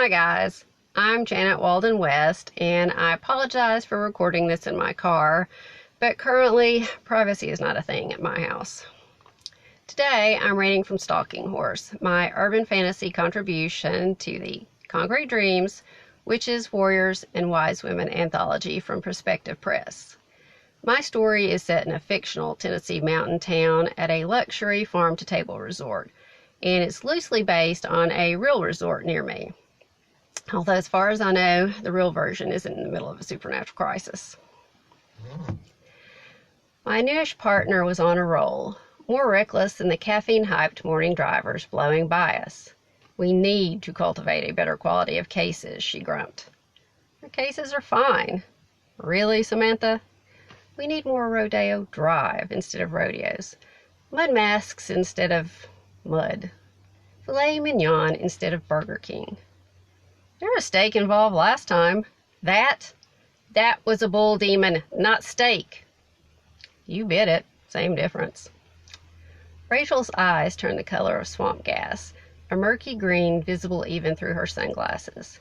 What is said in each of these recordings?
Hi guys, I'm Janet Walden-West, and I apologize for recording this in my car, but currently privacy is not a thing at my house. Today I'm reading from Stalking Horse, my urban fantasy contribution to the Concrete Dreams, Witches, Warriors, and Wise Women anthology from Prospective Press. My story is set in a fictional Tennessee mountain town at a luxury farm-to-table resort, and it's loosely based on a real resort near me. Although, as far as I know, the real version isn't in the middle of a supernatural crisis. My newish partner was on a roll, more reckless than the caffeine-hyped morning drivers blowing by us. We need to cultivate a better quality of cases, she grumped. The cases are fine. Really, Samantha? We need more Rodeo Drive instead of rodeos. Mud masks instead of mud. Filet mignon instead of Burger King. There was steak involved last time. That was a bull demon, not steak. You bit it. Same difference. Rachel's eyes turned the color of swamp gas, a murky green visible even through her sunglasses.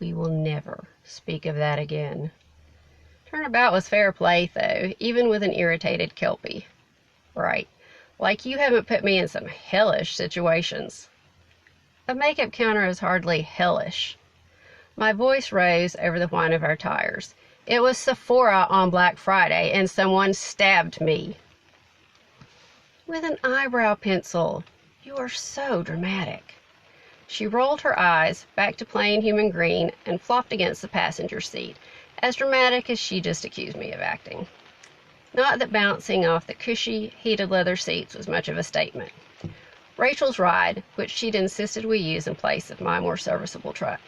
We will never speak of that again. Turnabout was fair play, though, even with an irritated Kelpie. Right. Like you haven't put me in some hellish situations. A makeup counter is hardly hellish. My voice rose over the whine of our tires. It was Sephora on Black Friday, and someone stabbed me. With an eyebrow pencil. You are so dramatic. She rolled her eyes back to plain human green and flopped against the passenger seat, as dramatic as she just accused me of acting. Not that bouncing off the cushy, heated leather seats was much of a statement. Rachel's ride, which she'd insisted we use in place of my more serviceable truck.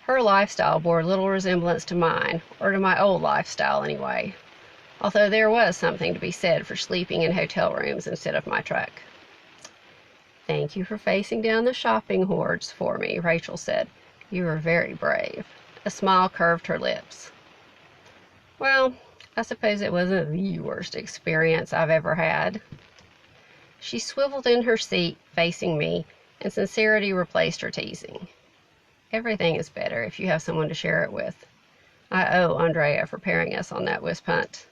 Her lifestyle bore little resemblance to mine, or to my old lifestyle anyway, although there was something to be said for sleeping in hotel rooms instead of my truck. Thank you for facing down the shopping hordes for me, Rachel said. You were very brave. A smile curved her lips. Well, I suppose it wasn't the worst experience I've ever had. She swiveled in her seat, facing me, and sincerity replaced her teasing. Everything is better if you have someone to share it with. I owe Andrea for pairing us on that wisp hunt.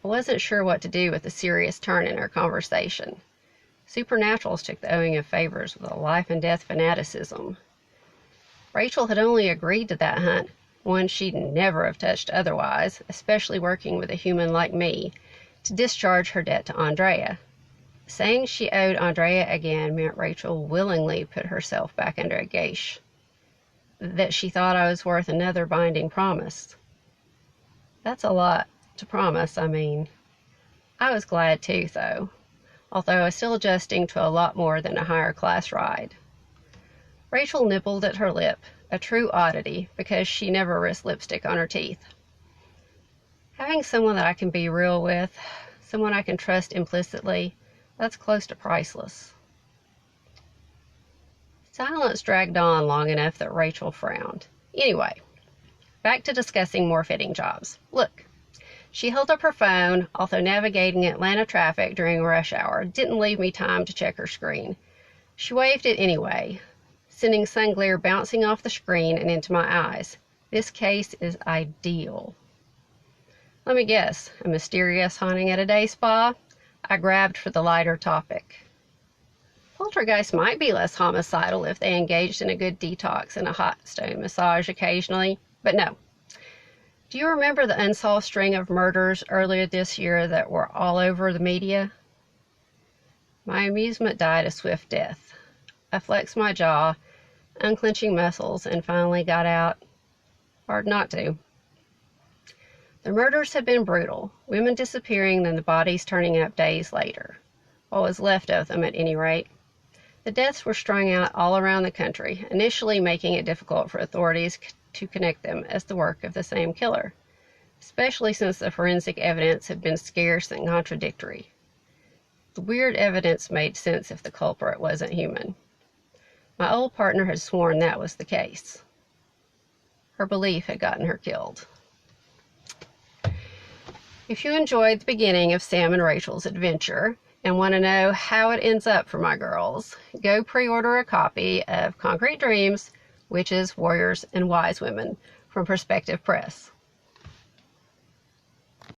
I wasn't sure what to do with the serious turn in our conversation. Supernaturals took the owing of favors with a life-and-death fanaticism. Rachel had only agreed to that hunt, one she'd never have touched otherwise, especially working with a human like me, to discharge her debt to Andrea. Saying she owed Andrea again meant Rachel willingly put herself back under a gauche. That she thought I was worth another binding promise. That's a lot to promise, I mean. I was glad too, though, although I was still adjusting to a lot more than a higher class ride. Rachel nibbled at her lip, a true oddity, because she never risked lipstick on her teeth. Having someone that I can be real with, someone I can trust implicitly, that's close to priceless. Silence dragged on long enough that Rachel frowned. Anyway, back to discussing more fitting jobs. Look, she held up her phone, although navigating Atlanta traffic during rush hour didn't leave me time to check her screen. She waved it anyway, sending sun glare bouncing off the screen and into my eyes. This case is ideal. Let me guess, a mysterious haunting at a day spa? I grabbed for the lighter topic. Poltergeists might be less homicidal if they engaged in a good detox and a hot stone massage occasionally, but no. Do you remember the unsolved string of murders earlier this year that were all over the media? My amusement died a swift death. I flexed my jaw, unclenching muscles, and finally got out. Hard not to. The murders had been brutal, women disappearing, then the bodies turning up days later. What was left of them, at any rate. The deaths were strung out all around the country, initially making it difficult for authorities to connect them as the work of the same killer, especially since the forensic evidence had been scarce and contradictory. The weird evidence made sense if the culprit wasn't human. My old partner had sworn that was the case. Her belief had gotten her killed. If you enjoyed the beginning of Sam and Rachel's adventure, and want to know how it ends up for my girls, go pre-order a copy of Concrete Dreams, Witches, Warriors, and Wise Women from Prospective Press.